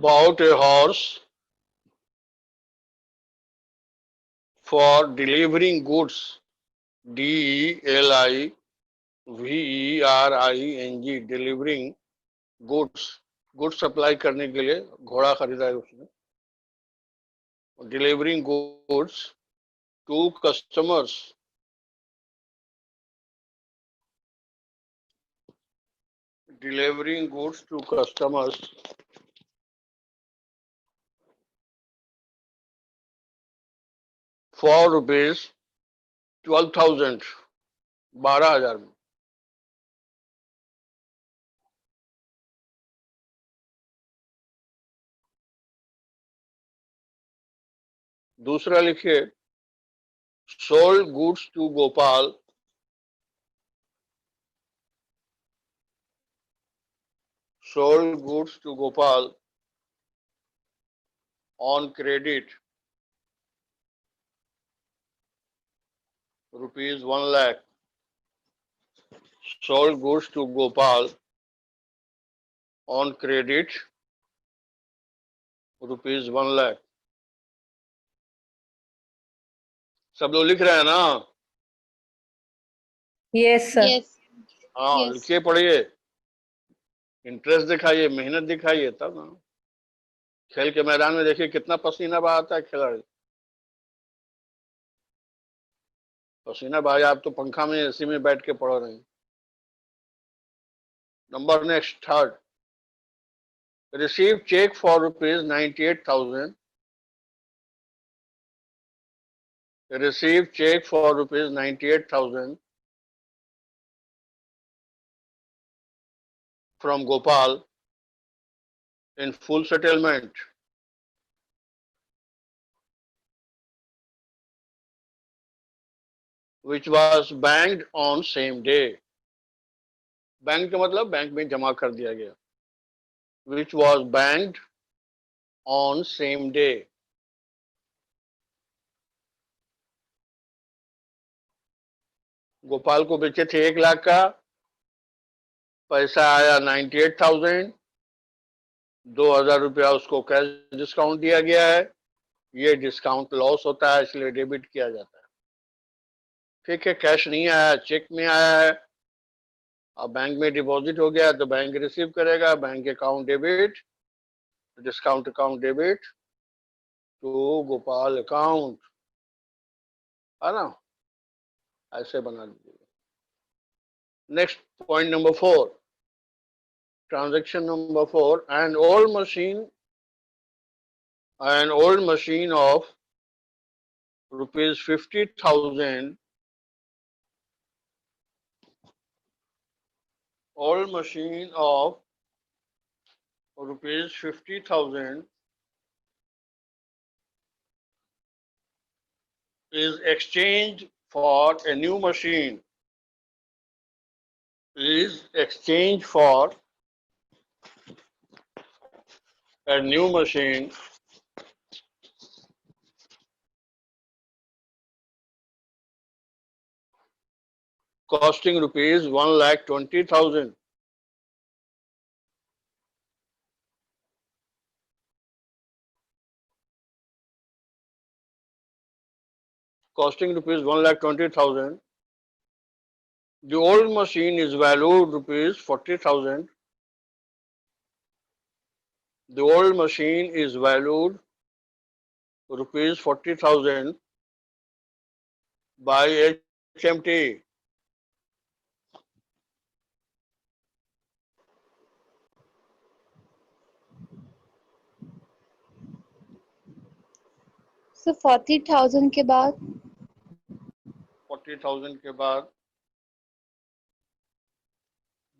bought a horse for delivering goods. DELIVERING, delivering goods. Goods supply करने के लिए घोड़ा खरीदा है उसने. Delivering goods to customers. Delivering goods to customers for rupees 12,000, 12,000 में. दूसरा लिखिए, sold goods to Gopal on credit rupees 1 lakh. Sold goods to Gopal on credit rupees 1 lakh. सब लोग लिख रहे हैं ना? Yes sir. Yes. हाँ, Yes. लिखिए, पढ़िए, इंटरेस्ट दिखाइए, मेहनत दिखाइए, तब ना. खेल के मैदान में देखिए कितना पसीना बहाता है खिलाड़ी. पसीना भाई, आप तो पंखा में, एसी में बैठ के पढ़ रहे हैं. Number next, third. Receive cheque for rupees 98,000. Receive cheque for rupees 98,000 from Gopal in full settlement. Which was banked on same day. Bank का मतलब बैंक में जमा कर दिया गया. Which was banked on same day. Gopal को बेचे थे 1 लाख का, पैसा आया 98,000, 2,000 रुपया उसको कैश डिस्काउंट दिया गया है. ये डिस्काउंट लॉस होता है, इसलिए डेबिट किया जाता है. ठीक है, कैश नहीं आया, चेक में आया है. अब बैंक में डिपॉजिट हो गया तो बैंक रिसीव करेगा. Bank account debit, discount account debit to Gopal account, है ना? ऐसे बना दीजिएगा. Next point number 4, transaction number 4. an old machine of rupees 50,000, old machine of rupees 50,000 is exchanged for a new machine. Is exchanged for a new machine costing rupees 1,20,000. Costing rupees 1,20,000. The old machine is valued rupees 40,000. The old machine is valued rupees 40,000 by HMT. So 40,000 के बाद 40,000 के बाद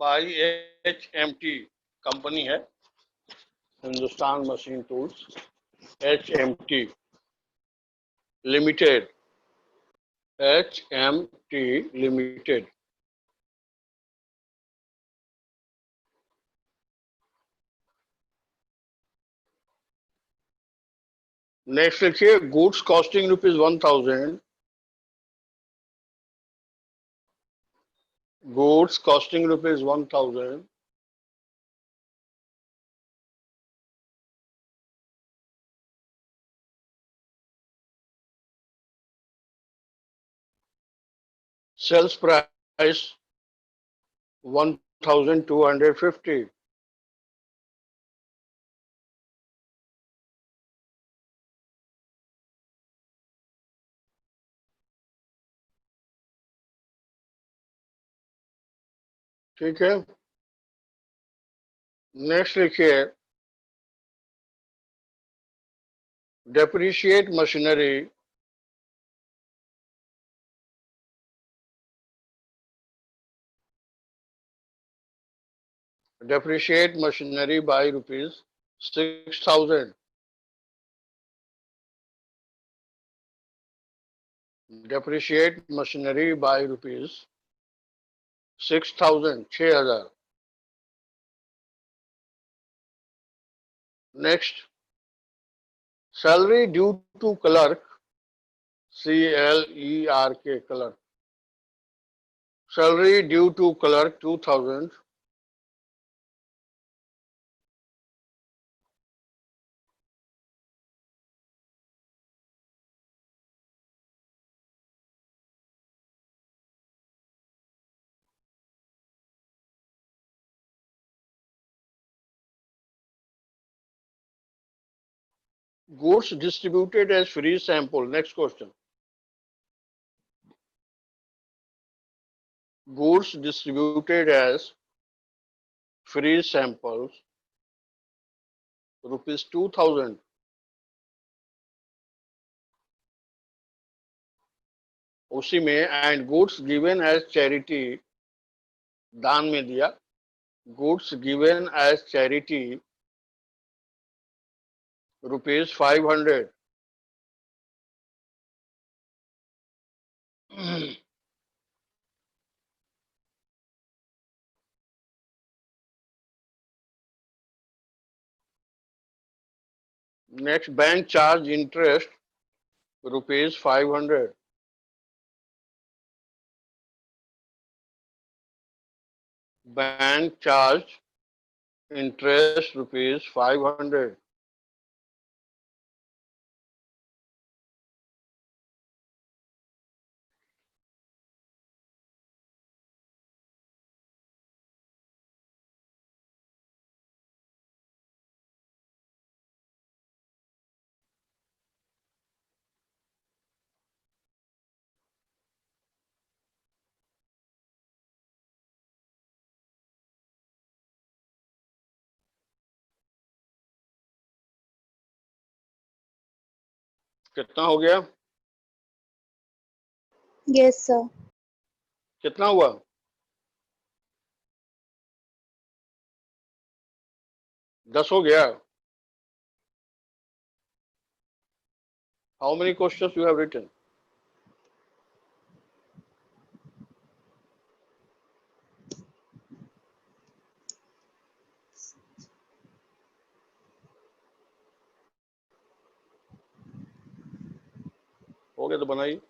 by HMT company है, Hindustan machine tools, HMT limited. HMT limited. Next लिखिए, goods costing rupees 1,000. Goods costing rupees 1,000 Sales price 1,250. ठीक है, next लिखिए depreciate machinery by rupees 6,000. Depreciate machinery by rupees 6,000, 6,000. Next, salary due to clerk, CLERK, clerk. Salary due to clerk 2,000. Goods distributed as free sample. Next question. Goods distributed as free samples, rupees 2,000. उसी में and goods given as charity, दान में दिया, goods given as charity rupees 500. Next, bank charge interest rupees 500. Bank charge interest rupees 500. कितना हो गया? Yes, sir. कितना हुआ? दस हो गया. How many questions you have written? हो गया तो बनाइए.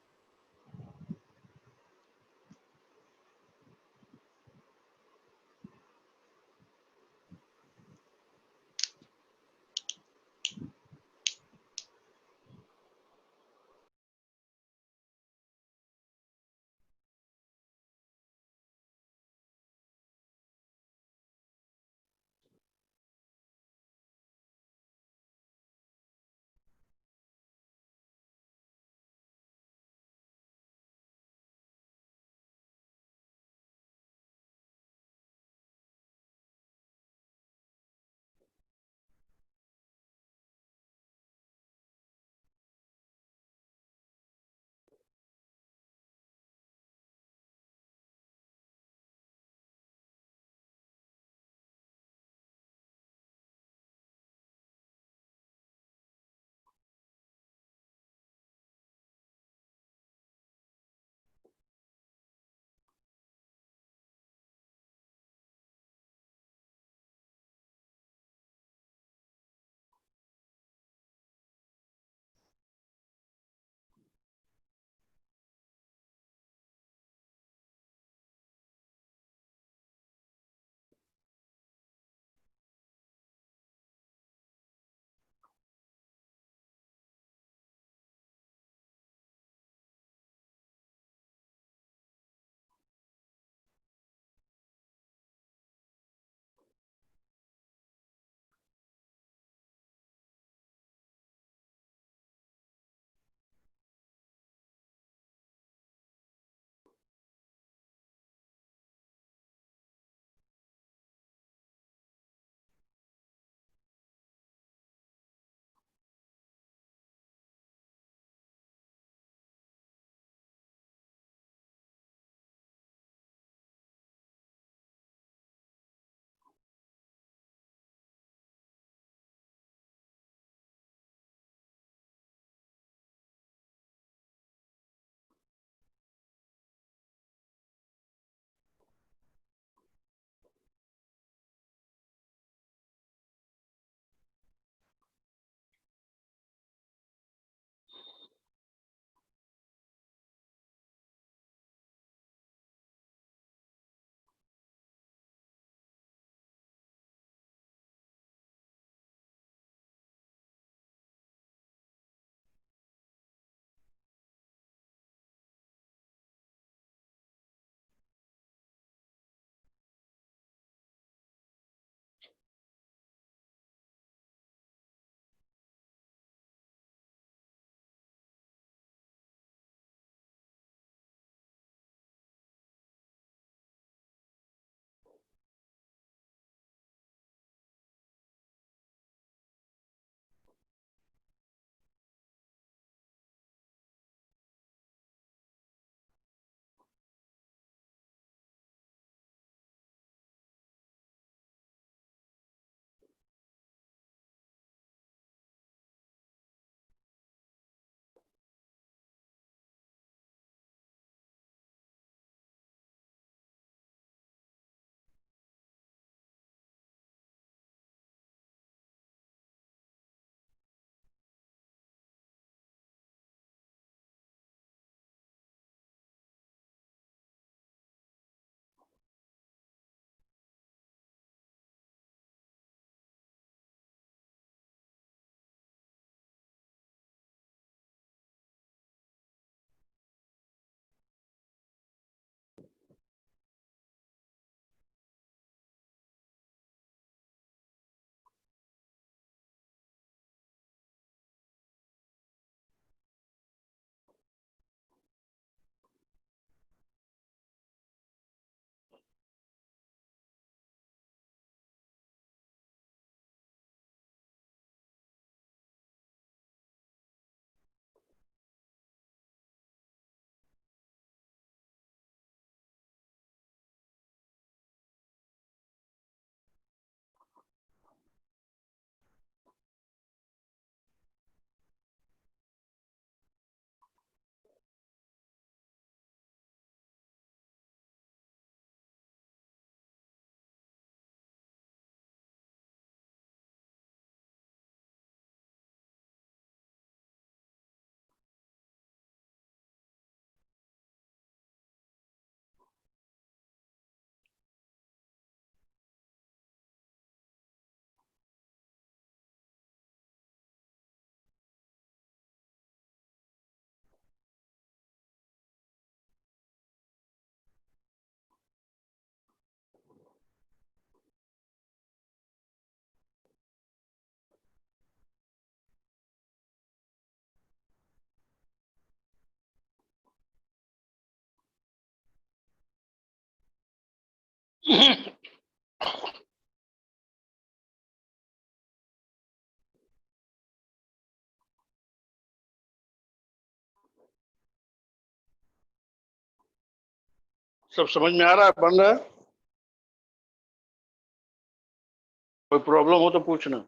सब समझ में आ रहा है, बन रहा है? कोई प्रॉब्लम हो तो पूछना।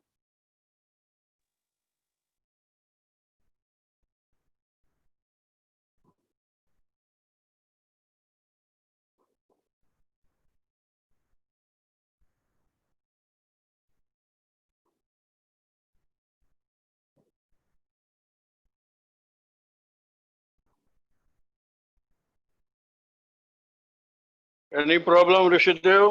Any problem Rishidev?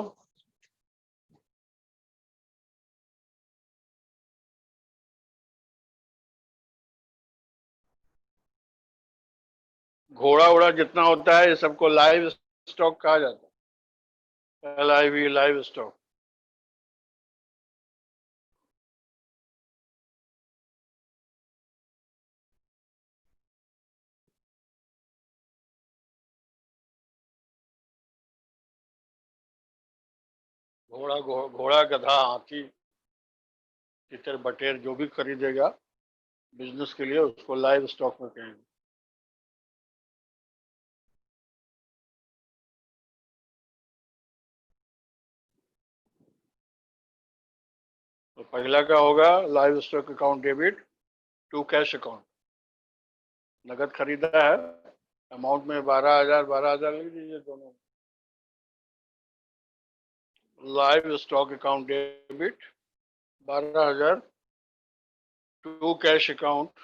घोड़ा उड़ा जितना होता है ये सबको लाइव स्टॉक कहा जाता है, LIV, लाइव स्टॉक। घोड़ा गधा हाथी तितर बटेर जो भी खरीदेगा बिजनेस के लिए उसको लाइव स्टॉक में कहेंगे। तो पहला का होगा livestock account debit to cash account. नगद खरीदा है, अमाउंट में 12,000 12,000 लिख दीजिए दोनों। Livestock account debit 12,000 to cash account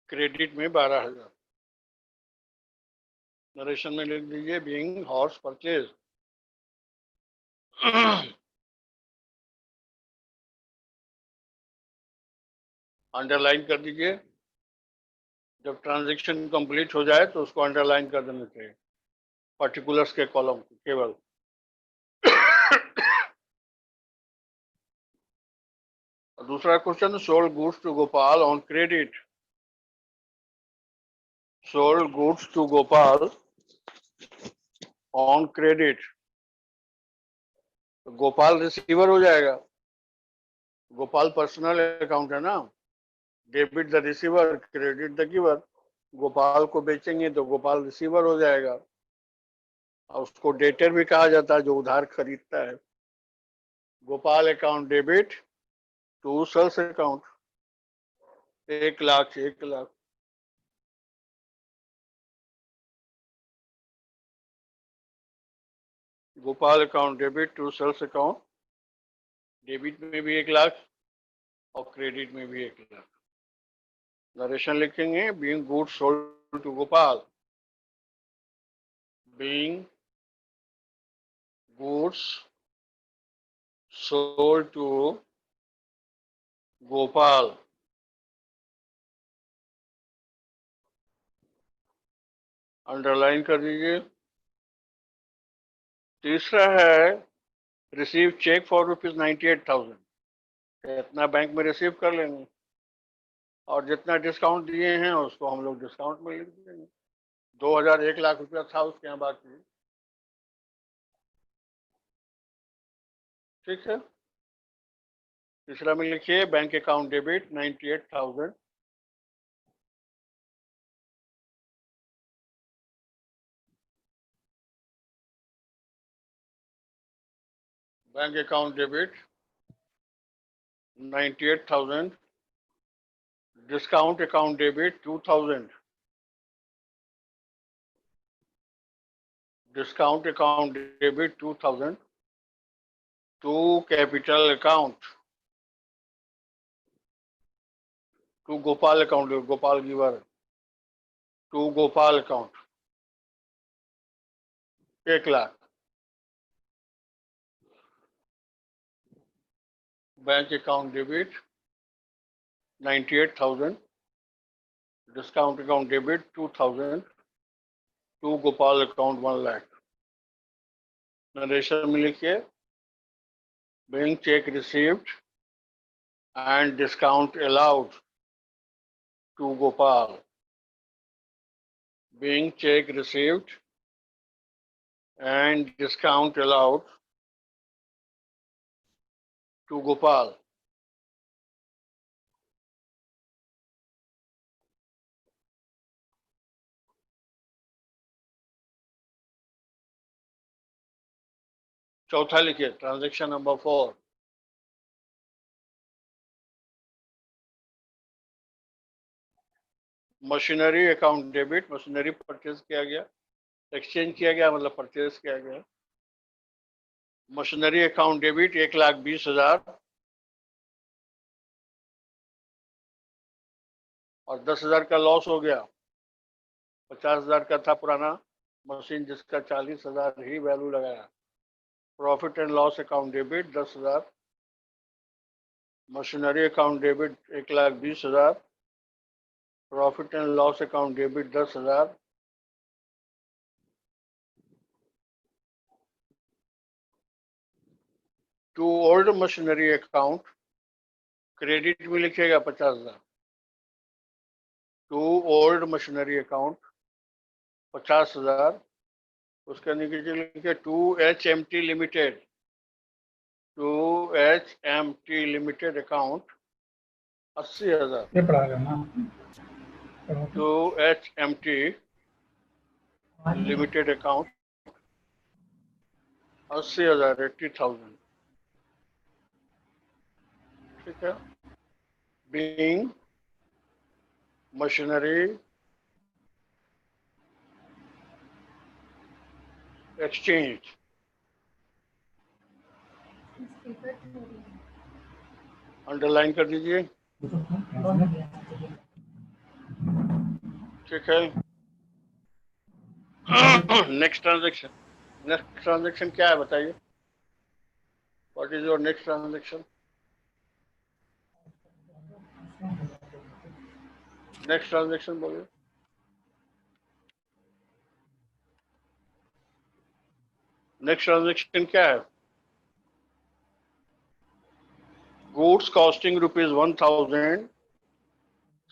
credit में 12,000। नरेशन में लिख दीजिए बीइंग हॉर्स परचेज। अंडरलाइन कर दीजिए। जब ट्रांजैक्शन कंप्लीट हो जाए तो उसको अंडरलाइन कर देना चाहिए, पर्टिकुलर्स के कॉलम को केवल। दूसरा question, sold goods to Gopal on credit. Sold goods to Gopal on credit, तो गोपाल रिसीवर हो जाएगा। गोपाल पर्सनल अकाउंट है ना, debit the receiver credit the giver. Gopal को बेचेंगे तो गोपाल रिसीवर हो जाएगा, और उसको डेटर भी कहा जाता है जो उधार खरीदता है। Gopal account debit to sales account 1,00,000 से 1,00,000। Gopal account debit to sales account, debit में भी 1,00,000 और क्रेडिट में भी 1,00,000। नरेशन लिखेंगे being goods sold to Gopal, being goods sold to Gopal. Underline कर दीजिए। तीसरा है रिसीव चेक फॉर ₹98,000। इतना बैंक में रिसीव कर लेंगे और जितना डिस्काउंट दिए हैं उसको हम लोग डिस्काउंट में लिख देंगे। 2,000 1,00,000 रुपया था उसके यहाँ बाकी। ठीक है। तीसरा में लिखिए bank account debit 98,000 bank account debit 98,000 discount account debit 2,000 discount account debit 2,000 to capital account to Gopal account, Gopal giver to Gopal account 1,00,000। Bank account debit 98,000 discount account debit 2,000 to Gopal account 1,00,000। Narration में लिखिए bank cheque received and discount allowed to Gopal, being check received and discount allowed to Gopal. चौथा लिखिए, transaction number 4। Machinery account debit, machinery purchase किया गया, exchange किया गया मतलब purchase किया गया। मशीनरी अकाउंट डेबिट 1,20,000 और 10,000 का लॉस हो गया। 50,000 का था पुराना मशीन जिसका 40,000 ही वैल्यू लगाया। Profit and loss account debit 10,000, machinery account debit 1,20,000, profit and loss account debit 10,000, to old machinery account credit में लिखिएगा 50,000, टू ओल्ड मशीनरी अकाउंट 50,000, उसके नीचे लिखिए to HMT limited, to HMT limited account 80,000, ये पढ़ा करना टू HMT लिमिटेड अकाउंट 80,000, 80,000, ठीक है। बीइंग मशीनरी एक्सचेंज, अंडरलाइन कर दीजिए, ठीक है। नेक्स्ट ट्रांजेक्शन क्या है बताइए, what is your next transaction? Next transaction बोलिए। नेक्स्ट ट्रांजेक्शन क्या है? Goods costing ₹1,000,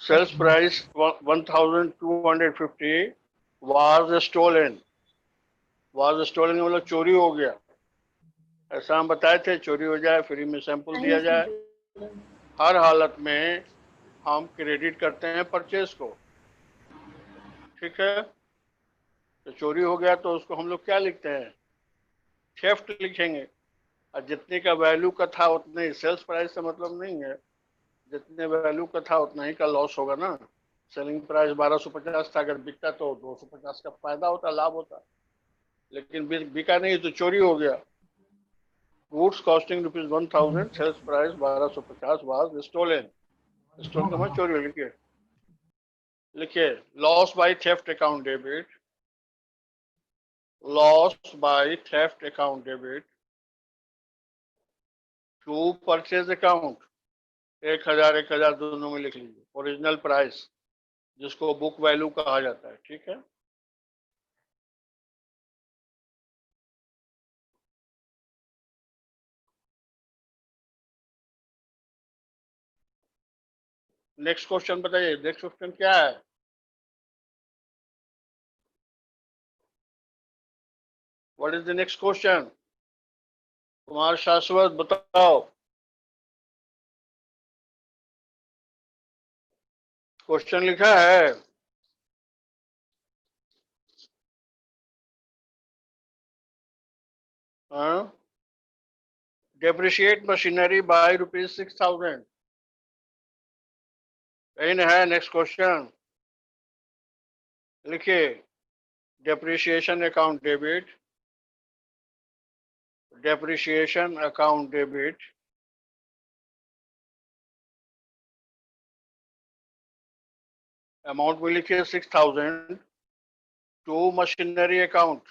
sales price 1,250 was stolen. Was stolen मतलब चोरी हो गया। ऐसा हम बताए थे, चोरी हो जाए फ्री में सैंपल दिया जाए। हर हालत में हम क्रेडिट करते हैं परचेज को, ठीक है। तो चोरी हो गया तो उसको हम लोग क्या लिखते हैं? थेफ्ट लिखेंगे। और जितने का वैल्यू का था उतने ही, सेल्स प्राइस से मतलब नहीं है, जितने वैल्यू का था उतना ही का लॉस होगा ना। सेलिंग प्राइस 1250 था, अगर बिकता तो 250 का फायदा होता, लाभ होता, लेकिन बिका नहीं तो चोरी हो गया। Goods costing ₹1,000, sales price 1250 was stolen. Stolen का मतलब चोरी। लिखिए लिखिए loss by theft account debit, loss by theft account debit to purchase account 1,000 1,000 दोनों में लिख लीजिए। ओरिजिनल प्राइस जिसको बुक वैल्यू कहा जाता है, ठीक है। नेक्स्ट क्वेश्चन बताइए, नेक्स्ट क्वेश्चन क्या है? What is the next question? Kumar Shashwat बताओ, क्वेश्चन लिखा है? डेप्रिशिएट मशीनरी बाय ₹6,000, इन है। नेक्स्ट क्वेश्चन लिखिए depreciation account debit, depreciation account debit amount में लिखिए 6,000 to machinery account,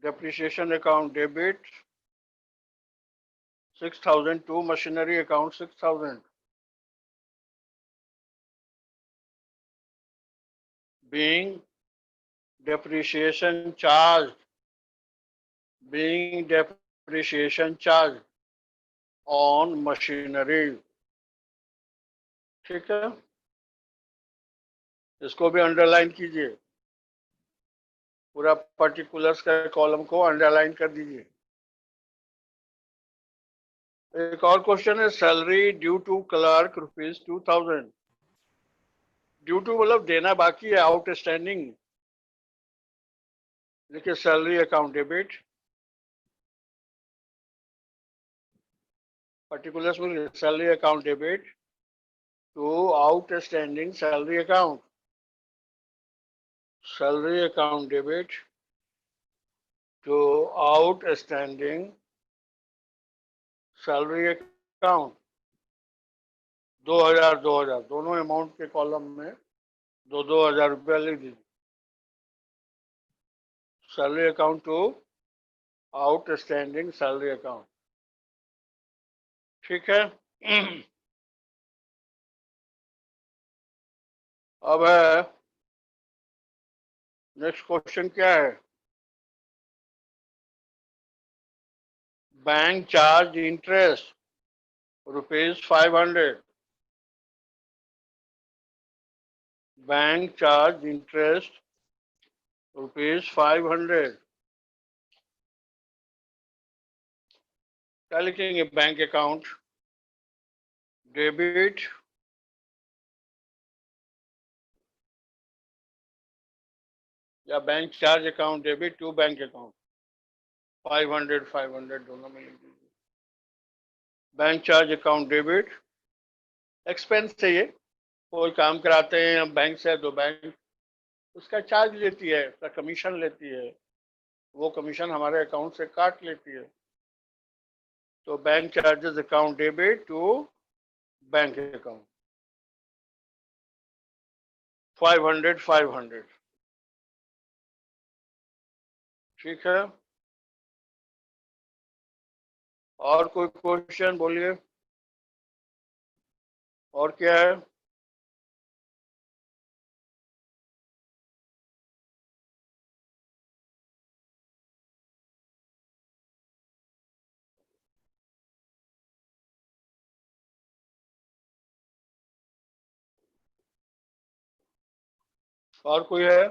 depreciation account debit 6,000 to machinery account 6,000, being depreciation charged, being depreciation charged on machinery, ठीक है। इसको भी अंडरलाइन कीजिए। पूरा पर्टिकुलर्स का कॉलम को अंडरलाइन कर दीजिए। एक और क्वेश्चन है, salary due to clerk ₹2000। Due to मतलब देना बाकी है, आउटस्टैंडिंग। देखिए सैलरी अकाउंट डेबिट, पर्टिकुलर्स में salary account debit to outstanding salary account, salary account debit to outstanding salary account. 2000 दोनों अमाउंट के कॉलम में 2,000 रुपया लिख दीजिए। Salary account to outstanding salary account, ठीक है। अब है नेक्स्ट क्वेश्चन क्या है, bank charge interest ₹500। Bank charge interest ₹500। क्या लिखेंगे, बैंक अकाउंट डेबिट या bank charge account debit to bank account, 500 दोनों में लिख दीजिए। Bank charge account debit, expense से ये कोई काम कराते हैं हम बैंक से तो बैंक उसका चार्ज लेती है, उसका कमीशन लेती है, वो कमीशन हमारे अकाउंट से काट लेती है। तो bank charges account debit to bank account, 500। ठीक है, और कोई क्वेश्चन बोलिए, और क्या है। और कोई है,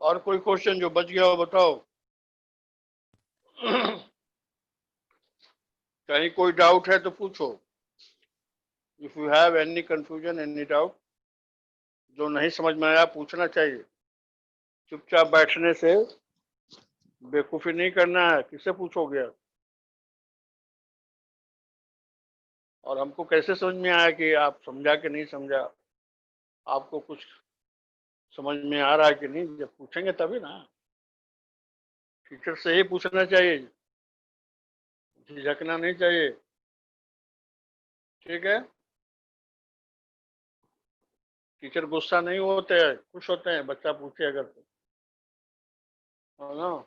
और कोई क्वेश्चन जो बच गया हो बताओ। कहीं कोई डाउट है तो पूछो। If you have any confusion any doubt, जो नहीं समझ में आया पूछना चाहिए। चुपचाप बैठने से बेवकूफी नहीं करना है, किससे पूछोगे। और हमको कैसे समझ में आया कि आप समझा कि नहीं समझा, आपको कुछ समझ में आ रहा है कि नहीं, जब पूछेंगे तभी ना। टीचर से ही पूछना चाहिए, झिझकना नहीं चाहिए, ठीक है। टीचर गुस्सा नहीं होते हैं, खुश होते हैं बच्चा पूछे अगर तो, है ना।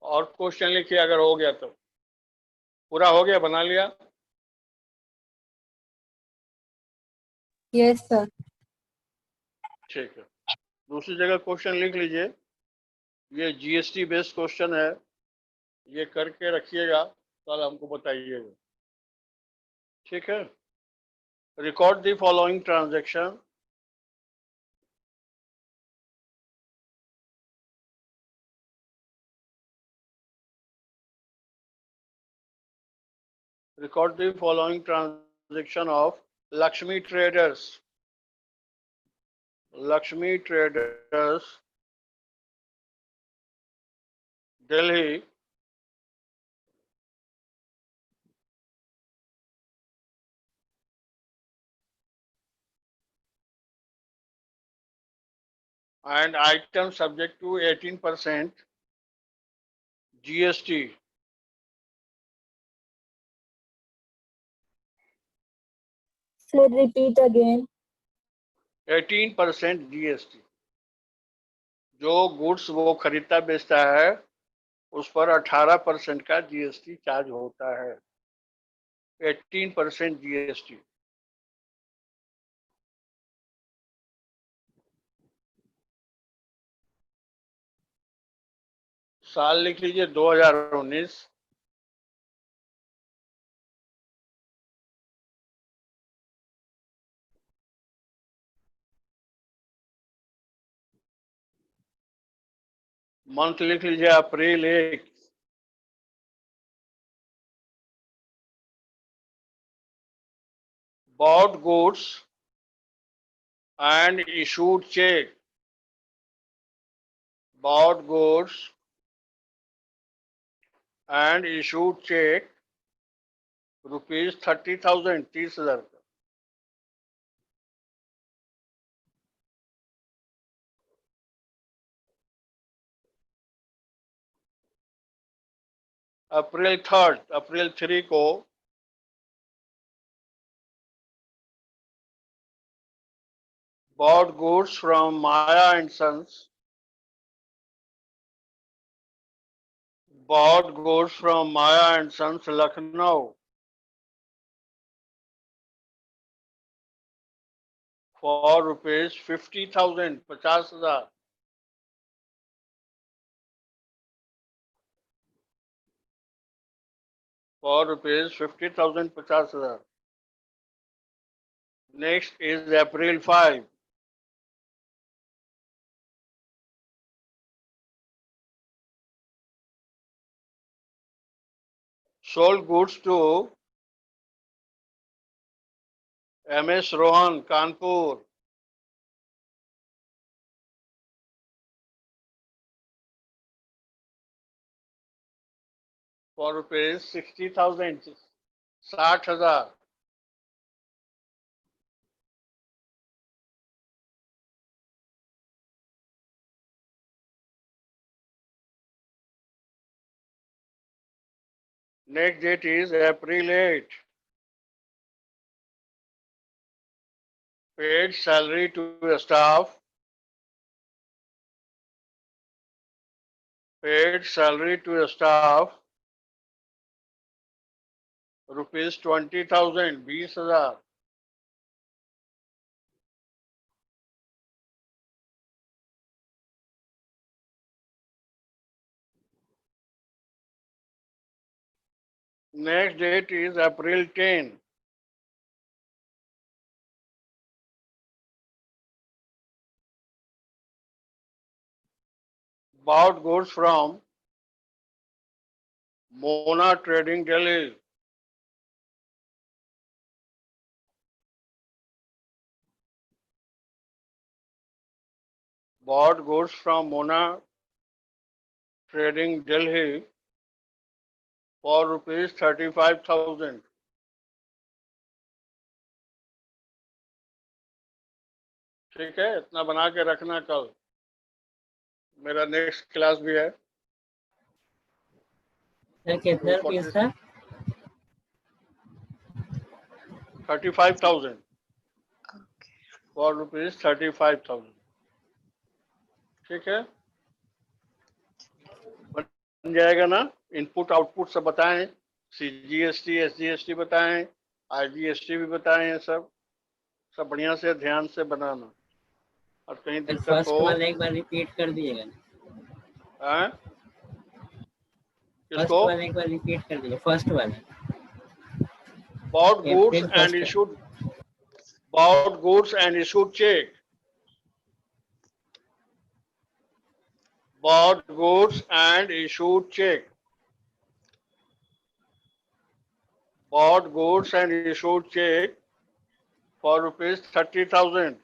और क्वेश्चन लिखिए अगर हो गया तो, पूरा हो गया, बना लिया। Yes sir. ठीक है, दूसरी जगह क्वेश्चन लिख लीजिए, ये जीएसटी बेस्ड क्वेश्चन है, ये करके रखिएगा, कल हमको बताइएगा, ठीक है। Record the following transaction, record the following transaction of Lakshmi Traders, Lakshmi Traders, Delhi, and items subject to 18% GST. Sir, repeat again. 18% GST, जो गुड्स वो खरीदता बेचता है उस पर 18% का जीएसटी चार्ज होता है, 18% जीएसटी। साल लिख लीजिए 2019। मंथ लिख लीजिए अप्रैल 1। bought goods and issued check, bought goods and issued check rupees 30,000, 30,000 का। अप्रैल 3, अप्रैल 3 को bought goods from Maya and Sons, bought goods from Maya and Sons Lucknow for rupees 50,000, 50,000। for rupees 50,000, 50,000। Next is April 5. Sold goods to MS Rohan, Kanpur for rupees 60,000, 60,000। Next date is April 8. Paid salary to the staff. Paid salary to the staff rupees 20,000, 20,000। Next date is April 10. Bought goods from Mona Trading Delhi. Bought goods from Mona Trading Delhi for rupees 35,000। ठीक है, इतना बना के रखना। कल मेरा next class भी है। सर कितना रुपीस था? 35,000 for rupees 35,000। ठीक है, बन जाएगा ना। इनपुट आउटपुट सब बताएं, CGST SGST बताएं, IGST भी बताएं, सब बढ़िया से ध्यान से बनाना। और कहीं दिक्कत फर्स्ट हो वाला एक बार रिपीट कर दिएगा। फर्स्ट किसको? वाला एक बार रिपीट कर दीजिए। फर्स्ट वाला bought goods April and 1st। issued, bought goods and issued check, bought goods and issued check, bought goods and issued check for rupees 30,000।